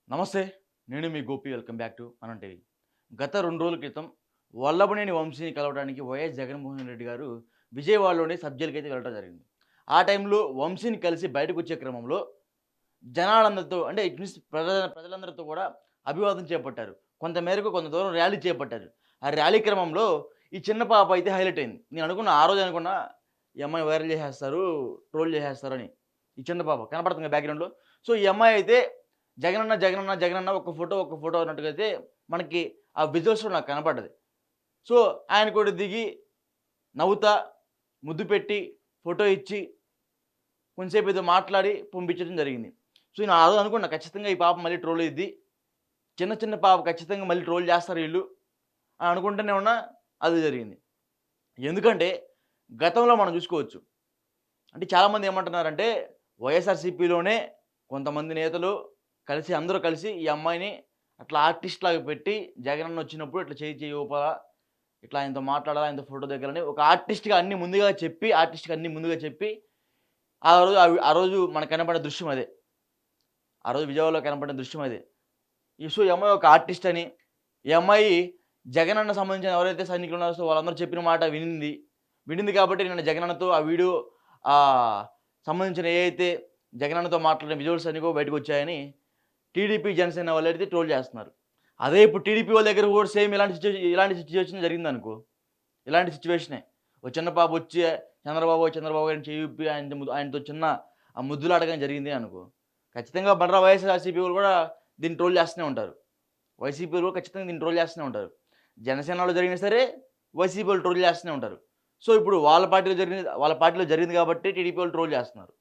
నమస్తే. నేను మీ Gopi. Welcome back to మనం టీవీ. గత 2 రోజుల క్రితం వల్లభనేని వంశీని కలవడానికి వైఎస్ జగన్మోహన్ రెడ్డి గారు విజయవాడలోని సబ్ జైలుకైతే వెళ్ళడం జరిగింది. ఆ టైంలో వంశీని కలిసి బయటకొచ్చే క్రమంలో జనాలందరితో అంటే ఇట్ మీన్స్ ప్రజలందరితో కూడా అభివాదం చేపట్టారు. కొంత మేరకు కొంత దూరం ర్యాలీ చేపట్టారు. ఆ ర్యాలీ క్రమంలో ఈ చిన్న పాప అయితే హైలైట్ అయింది. నేను అనుకున్న ఆ రోజే అనుకున్నా ఈ అమ్మాయి వైరల్ చేసేస్తారు, ట్రోల్ చేసేస్తారని. ఈ చిన్న పాప కనపడుతుందా బ్యాక్‌గ్రౌండ్‌లో. సో, ఈ అమ్మాయి అయితే జగనన్న, జగనన్న, జగనన్న ఒక్క ఫోటో అన్నట్టుగా అయితే మనకి ఆ విజువల్స్‌లో నాకు కనపడ్డది. సో, ఆయన కూడా దిగి నవ్వుతా, ముద్దు పెట్టి, ఫోటో ఇచ్చి, కొంసేపు ఏదో మాట్లాడి పంపించడం జరిగింది. సో, నేను ఆ రోజు అనుకున్నా ఖచ్చితంగా ఈ పాప మళ్ళీ ట్రోల్ అయ్యిద్ది. చిన్న చిన్న పాప ఖచ్చితంగా మళ్ళీ ట్రోల్ చేస్తారు ఈళ్ళు అని అనుకుంటూనే ఉన్నా. అదే జరిగింది. ఎందుకంటే గతంలో మనం చూసుకోవచ్చు. అంటే చాలామంది ఏమంటున్నారంటే వైఎస్ఆర్‌సీపీలోనే కొంతమంది నేతలు కలిసి అందరూ కలిసి ఈ అమ్మాయిని అట్లా ఆర్టిస్ట్‌లాగా పెట్టి జగనన్న వచ్చినప్పుడు ఇట్లా చెయ్యి ఊపాలా, ఇట్లా ఆయనతో మాట్లాడాలా, ఆయనతో ఫోటో దిగాలని ఒక ఆర్టిస్ట్‌గా అన్నీ ముందుగా చెప్పి ఆ రోజు మనకు కనపడిన దృశ్యం అదే. ఆ రోజు విజయవాడలో కనపడిన దృశ్యం అదే. ఈ అమ్మాయి ఒక ఆర్టిస్ట్ అని, ఈ అమ్మాయి జగనన్న సంబంధించిన ఎవరైతే సైనికులు ఉన్నారో వాళ్ళందరూ చెప్పిన మాట వినింది. వినింది కాబట్టి నిన్న జగనన్నతో ఆ వీడియో ఆహ్, సంబంధించిన ఏయైతే జగనన్నతో మాట్లాడిన విజువల్స్ అన్ని కూడా బయటకొచ్చాయని టీడీపీ, జనసేన వాళ్ళైతే ట్రోల్ చేస్తున్నారు. అదే ఇప్పుడు టీడీపీ వాళ్ళ దగ్గర కూడా సేమ్ ఇలాంటి సిట్యుయేషన్ జరిగిందనుకో. ఇలాంటి సిట్యుయేషనే. ఓ చిన్న పాపొచ్చి చంద్రబాబు గారిని చెయ్యి ఊపి ఆయనతో చిన్న ముద్దులాడడం జరిగింది అనుకో. ఖచ్చితంగా వైఎస్ఆర్‌సీపీ వాళ్ళు కూడా దీన్ని ట్రోల్ చేస్తూనే ఉంటారు. వైసీపీలో ఖచ్చితంగా దీన్ని ట్రోల్ చేస్తూనే ఉంటారు. జనసేనలో జరిగినా సరే, వైసీపీ వాళ్ళు ట్రోల్ చేస్తూనే ఉంటారు. సో, ఇప్పుడు వాళ్ళ పార్టీలో జరిగింది కాబట్టి టీడీపీ వాళ్ళు ట్రోల్ చేస్తున్నారు.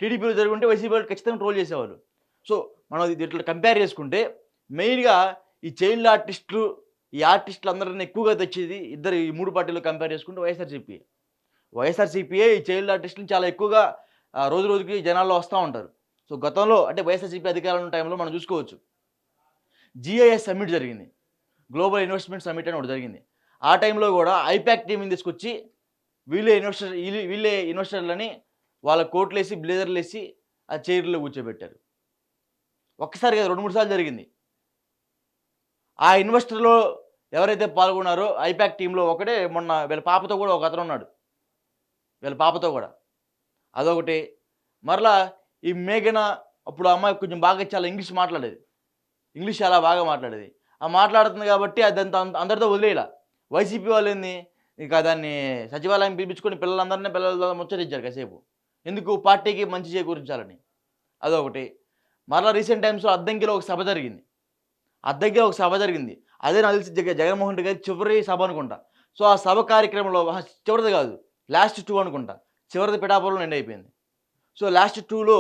టీడీపీలో జరుగుంటే వైసీపీ వాళ్ళు ఖచ్చితంగా ట్రోల్ చేసేవాళ్ళు. సో, మనం ఇది ఇట్లా కంపేర్ చేసుకుంటే మెయిన్‌గా ఈ చైల్డ్ ఆర్టిస్టులు, ఈ ఆర్టిస్టులందరిని ఎక్కువగా తెచ్చేది ఈ 3 పార్టీలు కంపేర్ చేసుకుంటే వైఎస్ఆర్‌సీపీ. వైఎస్ఆర్‌సీపీయే ఈ చైల్డ్ ఆర్టిస్టులని చాలా ఎక్కువగా రోజు రోజుకి జనాల్లో వస్తా ఉంటారు. సో, గతంలో అంటే వైఎస్ఆర్‌సీపీ అధికారంలో ఉన్న టైంలో మనం చూసుకోవచ్చు. జీఐఎస్ సమ్మిట్ జరిగింది. గ్లోబల్ ఇన్వెస్ట్‌మెంట్ సమ్మిట్ అని ఒకటి జరిగింది. ఆ టైంలో గూడా ఐపాక్ టీమ్‌ని తీసుకొచ్చి వీళ్ళే ఇన్వెస్టర్లని వాళ్ళ కోట్లేసి, బ్లేజర్‌లేసి ఆ చైర్‌లో కూర్చోబెట్టారు. ఒక్కసారి కాదు 2, 3 సార్లు జరిగింది. ఆ ఇన్వెస్టర్‌లో ఎవరైతే పాల్గొన్నారో ఐపాక్ టీమ్‌లో ఒకడే మొన్న వీళ్ళ పాపతో గూడా ఒకతనున్నాడు. వీళ్ళ పాపతో గూడా. అదొకటి. మరలా ఈ మేఘన అప్పుడు ఆ అమ్మాయి కొంచెం బాగా చాలా ఇంగ్లీష్ మాట్లాడేది. ఇంగ్లీష్ చాలా బాగా మాట్లాడేది. ఆ మాట్లాడుతుంది కాబట్టి అదంతా అందరితో వదిలేయలా. వైసీపీ వాళ్ళేంది ఇక దాన్ని సచివాలయం పిలిపించుకొని పిల్లలతో ముచ్చటించారు కాసేపు. ఎందుకు పార్టీకి మంచి చేకూర్చాలని. అదొకటి. మరలా రీసెంట్ టైమ్స్‌లో అద్దంకిలో ఒక సభ జరిగింది. అద్దంకిలో ఒక సభ జరిగింది. అదే నాకు తెలిసి జగన్మోహన్ రెడ్డి గారి చివరి సభ అనుకుంటా. సో, ఆ సభ కార్యక్రమంలో చివరిది కాదు. లాస్ట్ 2 అనుకుంటా. చివరిది పిఠాపురంలో ఎండ్ అయిపోయింది. సో, లాస్ట్ 2లో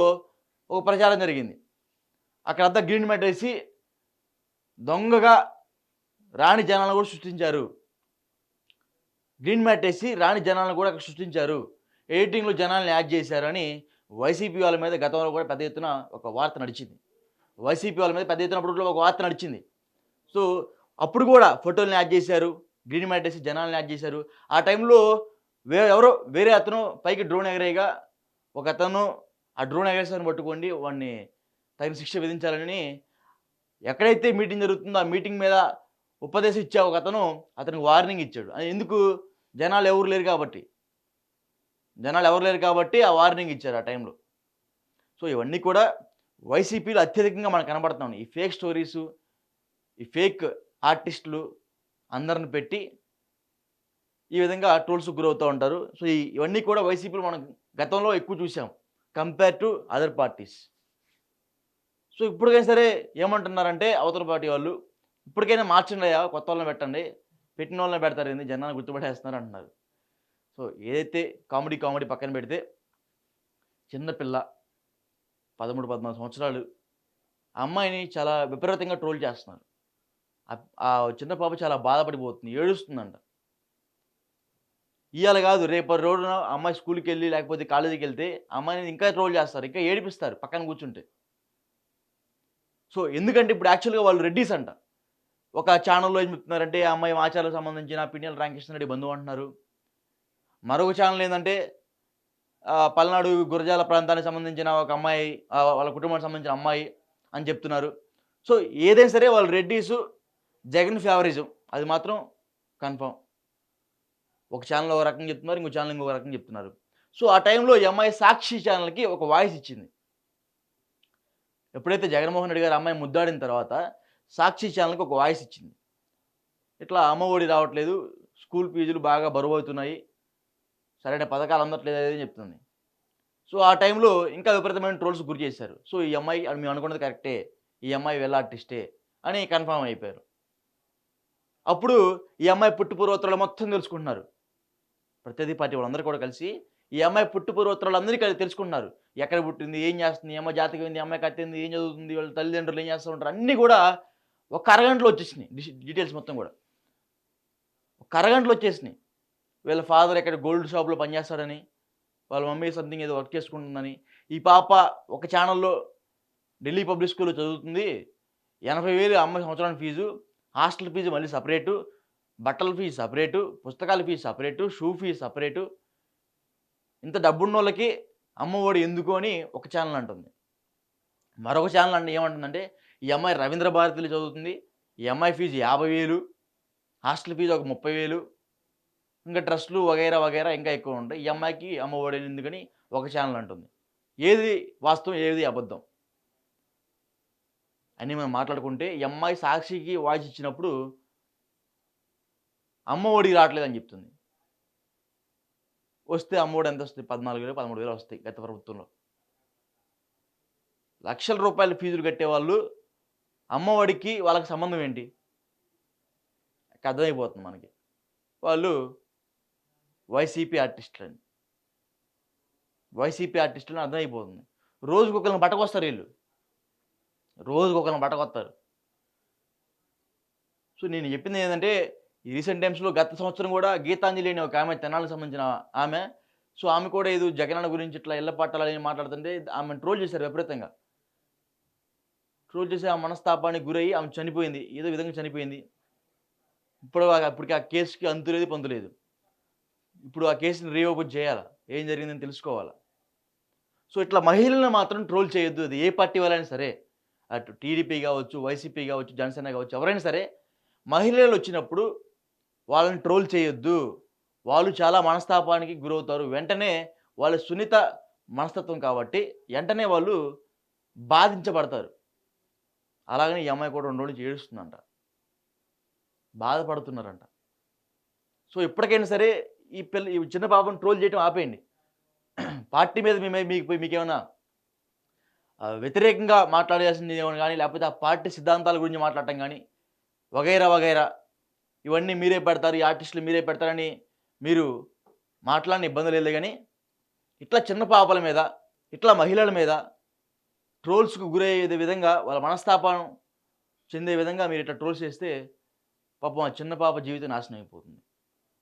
ఒక ప్రచారం జరిగింది. అక్కడంతా గ్రీన్ మ్యాట్ ఏసి దొంగగా రాని జనాలను కూడా సృష్టించారు. గ్రీన్ మ్యాట్ ఏసి రాని జనాలను కూడా అక్కడ సృష్టించారు. ఎడిటింగ్‌లో జనాల్ని యాడ్ చేశారని వైసీపీ వాళ్ళ మీద గతంలో కూడా పెద్ద ఎత్తున ఒక వార్త నడిచింది. వైసీపీ వాళ్ళ మీద పెద్ద ఎత్తున అప్పట్లో ఒక వార్త నడిచింది. సో, అప్పుడు కూడా ఫోటోల్ని యాడ్ చేశారు. గ్రీన్ మ్యాట్ ఏసి జనాల్ని యాడ్ చేశారు. ఆ టైంలో వేరే అతను పైకి డ్రోన్ ఎగరేయగా ఒకతను ఆ డ్రోన్ ఎగరేసాన్ని పట్టుకోండి వాడిని తగిన శిక్ష విధించాలని ఎక్కడైతే మీటింగ్ జరుగుతుందో ఆ మీటింగ్ మీద ఉపదేశం ఇచ్చే ఒకతను అతనికి వార్నింగ్ ఇచ్చాడు. ఎందుకు? జనాలు ఎవరు లేరు కాబట్టి. ఆ వార్నింగ్ ఇచ్చారు ఆ టైంలో. సో, ఇవన్నీ కూడా వైసీపీలో అత్యధికంగా మనకు కనబడతా ఉన్నాయి. ఈ ఫేక్ స్టోరీసు, ఈ ఫేక్ ఆర్టిస్టులు అందరిని పెట్టి ఈ విధంగా ట్రోల్స్‌కి గురవుతూ ఉంటారు. సో, ఇవన్నీ కూడా వైసీపీలో మనం గతంలో ఎక్కువ చూసాం. Compare to other parties. So, ఇప్పటికైనా సరే ఏమంటున్నారంటే అవతల పార్టీ వాళ్ళు, "ఇప్పటికైనా మార్చండయ్యా కొత్తోళ్ళని పెట్టండి. పెట్టినోళ్ళనే పెడతారేంది జనాన్ని గుర్తుపట్టేస్తున్నారు" అంటున్నారు. సో, ఏదైతే కామెడీ పక్కన పెడితే చిన్న పిల్ల 13, 14 సంవత్సరాలు ఆ అమ్మాయిని చాలా విపరీతంగా ట్రోల్ చేస్తున్నారు. ఆ చిన్న పాప చాలా బాధపడిపోతుంది. ఏడుస్తుందంట. ఇయాల గాదు రేపటి రోజున ఆ అమ్మాయి స్కూలుకెళ్ళి లేకపోతే కాలేజీకెళ్తే ఆ అమ్మాయిని ఇంకా ట్రోల్ చేస్తారు. ఇంకా ఏడిపిస్తారు పక్కన కూర్చుంటే. సో, ఎందుకంటే ఇప్పుడు యాక్చువల్‌గా వాళ్ళు రెడ్డీస్ అంట. ఒక ఛానెల్‌లో ఏం చెప్తున్నారంటే, ఆ అమ్మాయి మాచర్లకు సంబంధించిన పిన్నెల రామకృష్ణారెడ్డి బంధువు అంటున్నారు. మరొక ఛానెల్ ఏందంటే, పల్నాడు గురజాల ప్రాంతానికి సంబంధించిన ఒక అమ్మాయి వాళ్ళ కుటుంబానికి సంబంధించిన అమ్మాయి అని చెప్తున్నారు. సో ఏదైనా సరే వాళ్ళు రెడ్డీసు జగన్ ఫేవరిజం అది మాత్రం కన్ఫర్మ్. ఒక ఛానల్ ఒక రకంగా చెప్తున్నారు. ఇంకో ఛానల్ ఇంకొక రకంగా చెప్తున్నారు. సో ఆ టైంలో ఈ అమ్మాయి సాక్షి ఛానల్‌కి ఒక వాయిస్ ఇచ్చింది. ఎప్పుడైతే జగన్మోహన్ రెడ్డి గారు అమ్మాయి ముద్దాడిన తర్వాత సాక్షి ఛానల్‌కి ఒక వాయిస్ ఇచ్చింది. ఇట్లా అమ్మ ఒడి రావట్లేదు. స్కూల్ ఫీజులు బాగా బరువవుతున్నాయి. సరైన పథకాలు అందట్లేదు అది అని చెప్తుంది. సో ఆ టైంలో ఇంకా విపరీతమైన ట్రోల్స్ గురి చేశారు. సో ఈ అమ్మాయి మేము అనుకున్నది కరెక్టే. ఈ అమ్మాయి వెల్ ఆర్టిస్టే అని కన్ఫర్మ్ అయిపోయారు. అప్పుడు ఈ అమ్మాయి పుట్టు పూర్వోత్తరాలు మొత్తం తెలుసుకుంటున్నారు. ప్రత్యర్థి పార్టీ వాళ్ళందరూ కూడా కలిసి ఈ అమ్మాయి పుట్టు పూర్వోత్తరాలందరినీ తెలుసుకుంటున్నారు. ఎక్కడ పుట్టింది? ఏం చేస్తుంది? ఈ అమ్మాయి జాతకం ఏంది? ఈ అమ్మాయి కథ ఏంది? ఏం చదువుతుంది? వాళ్ళ తల్లిదండ్రులు ఏం చేస్తూ ఉంటారు? అన్నీ కూడా ఒక అరగంటలో వచ్చేసినాయి. డీటెయిల్స్ మొత్తం కూడా. ఒక అరగంటలో వచ్చేసినాయి. వీళ్ళ ఫాదర్ ఎక్కడ గోల్డ్ షాప్‌లో పనిచేస్తాడని, వాళ్ళ మమ్మీ సంథింగ్ ఏదో వర్క్ చేసుకుంటుందని, ఈ పాప ఒక ఛానల్‌లో ఢిల్లీ పబ్లిక్ స్కూల్‌లో చదువుతుంది. 80,000 అమ్మాయి సంవత్సరానికి ఫీజు. హాస్టల్ ఫీజు మళ్ళీ సెపరేటు. బట్టల ఫీజు సెపరేటు. పుస్తకాల fees separate. Shoe fees separate. ఇంత డబ్బున్నోళ్ళకి అమ్మ ఒడి ఎందుకు అని ఒక ఛానల్ అంటుంది. మరొక ఛానల్ ఏమంటుందంటే, ఈ అమ్మాయి రవీంద్ర భారతిలో చదువుతుంది. ఈ అమ్మాయి ఫీజు 50,000. హాస్టల్ ఫీజు ఒక 30,000. ఇంకా ట్రస్టులు వగైరా వగైరా ఇంకా ఎక్కువ ఉంటాయి. ఈ అమ్మాయికి అమ్మ ఒడి ఎందుకని ఒక ఛానల్ అంటుంది. ఏది వాస్తవం? ఏది అబద్ధం? అని మనం మాట్లాడుకుంటే ఈ అమ్మాయి సాక్షికి వాయిస్ ఇచ్చినప్పుడు అమ్మ ఒడికి రావట్లేదని చెప్తుంది. వస్తే అమ్మ ఒడి ఎంతొస్తది? 14,000, 13,000 వస్తాయి గత ప్రభుత్వంలో. లక్షల రూపాయల ఫీజులు కట్టేవాళ్ళు అమ్మ ఒడికి వాళ్ళకి సంబంధం ఏంటి? అర్థమైపోతుంది మనకి. వాళ్ళు వైసీపీ ఆర్టిస్టులని. వైసీపీ ఆర్టిస్టులని అర్థమైపోతుంది. రోజుకొకళ్ళని పట్టుకొస్తారు ఈళ్ళు. రోజుకొకళ్ళని పట్టుకొస్తారు. సో నేను చెప్పింది ఏందంటే, ఈ రీసెంట్ టైమ్స్‌లో గత సంవత్సరం కూడా గీతాంజలి అనే ఒక ఆమె తెనాలికి సంబంధించిన ఆమె. సో ఆమె కూడా ఏదో జగనన్న గురించి ఇట్లా ఇళ్ల పట్టాలని మాట్లాడుతుంటే ఆమెను ట్రోల్ చేశారు విపరీతంగా. ట్రోల్ చేసి ఆ మనస్తాపానికి గురయ్యి ఆమె చనిపోయింది. ఏదో విధంగా చనిపోయింది. అప్పటికి ఆ కేస్‌కి అంతు లేదు, పొంతు లేదు. ఇప్పుడు ఆ కేసుని రీఓపెన్ చేయాలా? ఏం జరిగిందని తెలుసుకోవాలా? సో ఇట్లా మహిళలను మాత్రం ట్రోల్ చేయొద్దు. అది ఏ పార్టీ వాళ్ళైనా సరే. అటు టీడీపీ కావచ్చు, వైసీపీ కావచ్చు, జనసేన కావచ్చు, ఎవరైనా సరే మహిళలు వచ్చినప్పుడు వాళ్ళని ట్రోల్ చేయొద్దు. వాళ్ళు చాలా మనస్తాపానికి గురవుతారు. వెంటనే వాళ్ళ సున్నిత మనస్తత్వం కాబట్టి వెంటనే వాళ్ళు బాధించబడతారు. అలాగని ఈ అమ్మాయి కూడా 2 రోజుల నుంచి ఏడుస్తుందంట. బాధపడుతున్నారంట. సో ఇప్పటికైనా సరే ఈ చిన్న పాపను ట్రోల్ చేయడం ఆపేయండి. పార్టీ మీద మీకేమన్నా వ్యతిరేకంగా మాట్లాడాల్సింది ఏమైనా గానీ, లేకపోతే ఆ పార్టీ సిద్ధాంతాల గురించి మాట్లాడటం గానీ, వగైరా వగైరా ఇవన్నీ మీరే పెడతారు, ఈ ఆర్టిస్టులు మీరే పెడతారని మీరు మాట్లాడిన ఇబ్బంది లేదు గానీ, ఇట్లా చిన్న పాపల మీద, ఇట్లా మహిళల మీద ట్రోల్స్‌కు గురయ్యే విధంగా వాళ్ళ మనస్తాపం చెందే విధంగా మీరు ఇట్లా ట్రోల్స్ చేస్తే పాపం ఆ చిన్న పాప జీవితం నాశనం అయిపోతుంది.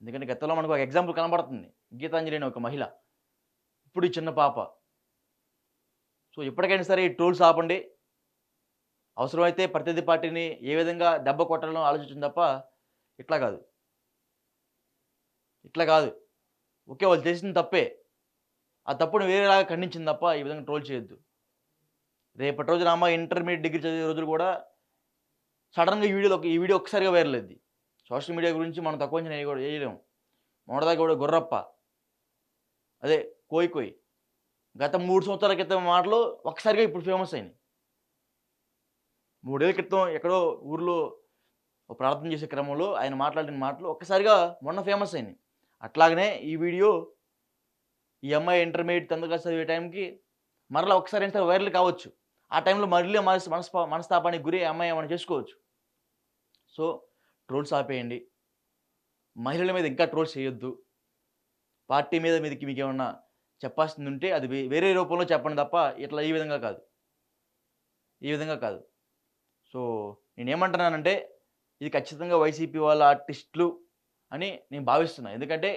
ఎందుకంటే గతంలో మనకు ఒక ఎగ్జాంపుల్ కనబడుతుంది. గీతాంజలి అనే ఒక మహిళ. ఇప్పుడు ఈ చిన్న పాప. సో ఇప్పటికైనా సరే ఈ ట్రోల్స్ ఆపండి. అవసరమైతే ప్రత్యర్థి పార్టీని ఏ విధంగా దెబ్బ కొట్టాలో ఆలోచించండి తప్ప ఇట్లా కాదు. ఇట్లా కాదు. ఓకే. వాళ్ళు చేసింది తప్పే. ఆ తప్పుని వేరేలాగా ఖండించింది తప్ప ఈ విధంగా ట్రోల్ చేయొద్దు. రేపటి రోజున అమ్మాయి ఇంటర్మీడియేట్ డిగ్రీ చదివే రోజులు కూడా సడెన్‌గా ఈ వీడియో ఒక్కసారిగా వైరల్ అయ్యిద్ది. సోషల్ మీడియా గురించి మనం తక్కువ అంచనా వేయలేము. మొన్నటిదాకా కూడా గుర్రప్ప. అదే కోయ్ కోయ్. గత 3 సంవత్సరాల క్రితం మాటలు ఒక్కసారిగా ఇప్పుడు ఫేమస్ అయినాయి. 3 ఏళ్ల క్రితం ఎక్కడో ఊర్లో ప్రార్థన చేసే క్రమంలో ఆయన మాట్లాడిన మాటలు ఒక్కసారిగా మొన్న ఫేమస్ అయినాయి. అట్లాగనే ఈ వీడియో ఈ అమ్మాయి ఇంటర్మీడియేట్ 10థ్ క్లాస్ చదివే టైంకి మరలా ఒకసారైనా సరే వైరల్ కావచ్చు. ఆ టైంలో మళ్ళీ మనస్తాపానికి గురి అమ్మాయి ఏమైనా చేసుకోవచ్చు. సో ట్రోల్స్ ఆపేయండి. మహిళల మీద ఇంకా ట్రోల్స్ చేయొద్దు. పార్టీ మీద మీకేమన్నా చెప్పాల్సింది ఉంటే అది వేరే రూపంలో చెప్పండి తప్ప ఇట్లా ఈ విధంగా కాదు. ఈ విధంగా కాదు. సో నేనేమంటున్నానంటే ఇది ఖచ్చితంగా వైసీపీ వాళ్ళ ఆర్టిస్టులు అని నేను భావిస్తున్నా. ఎందుకంటే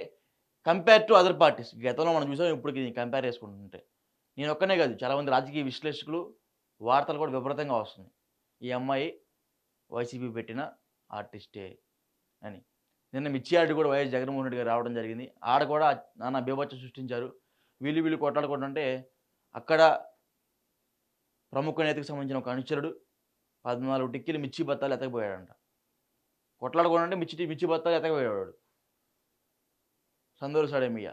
కంపేర్ టు అదర్ పార్టీస్ గతంలో మనం చూసాం ఇప్పటికి కంపేర్ చేసుకుంటుంటే. నేను ఒక్కనే కాదు చాలామంది రాజకీయ విశ్లేషకులు వార్తలు కూడా విపరీతంగా వస్తున్నాయి. ఈ అమ్మాయి వైసీపీ పెట్టిన ఆర్టిస్టే అని. నిన్న మిర్చి యార్డ్ కూడా వైఎస్ జగన్మోహన్ రెడ్డి గారు రావడం జరిగింది. ఆడ కూడా నానా బీభత్సం సృష్టించారు. వీళ్ళు కొట్లాడుకుంటుంటే అక్కడ ప్రముఖ నేతకు సంబంధించిన ఒక అనుచరుడు 14 టిక్కీలు మిర్చి బత్తాలు ఎతకపోయాడంట. కొట్లాడుకోనంటే మిర్చి బత్తాలు ఎతకపోయేవాడు. సందూరు సడేమియా.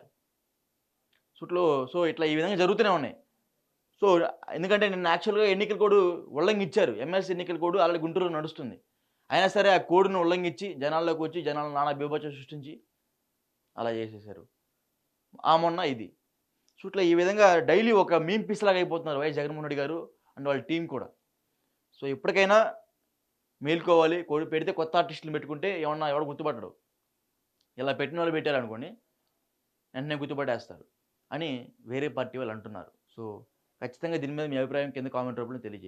సుట్లో సో, ఇట్లా ఈ విధంగా జరుగుతూనే ఉన్నాయి. సో, ఎందుకంటే నిన్న యాక్చువల్‌గా ఎన్నికల కోడ్ ఉల్లంఘించారు. ఎమ్మెల్సీ ఎన్నికల కోడ్ ఆల్రెడీ గుంటూరులో నడుస్తుంది. అయినా సరే ఆ కోడ్‌ని ఉల్లంఘించి జనాల్లోకొచ్చి జనాల్లో నానా బీభత్సం సృష్టించి అలా చేసేసారు. మొన్న ఇది. సో, ఇట్లా ఈ విధంగా డైలీ ఒక మీమ్ పీస్ లాగా అయిపోతున్నారు వైఎస్ జగన్మోహన్ రెడ్డి గారు అండ్ వాళ్ళ టీమ్ కూడా. సో, ఇప్పటికైనా మేలుకోవాలి. పెడితే కొత్త ఆర్టిస్ట్‌లని పెట్టుకుంటే ఎవడు గుర్తుపట్టడు. ఇలా పెట్టినోళ్ళు పెట్టారనుకోండి, వెంటనే గుర్తుపట్టేస్తారు అని వేరే పార్టీ వాళ్ళు అంటున్నారు. సో, ఖచ్చితంగా దీని మీద మీ అభిప్రాయం కింద కామెంట్ రూపంలో తెలియజేయండి.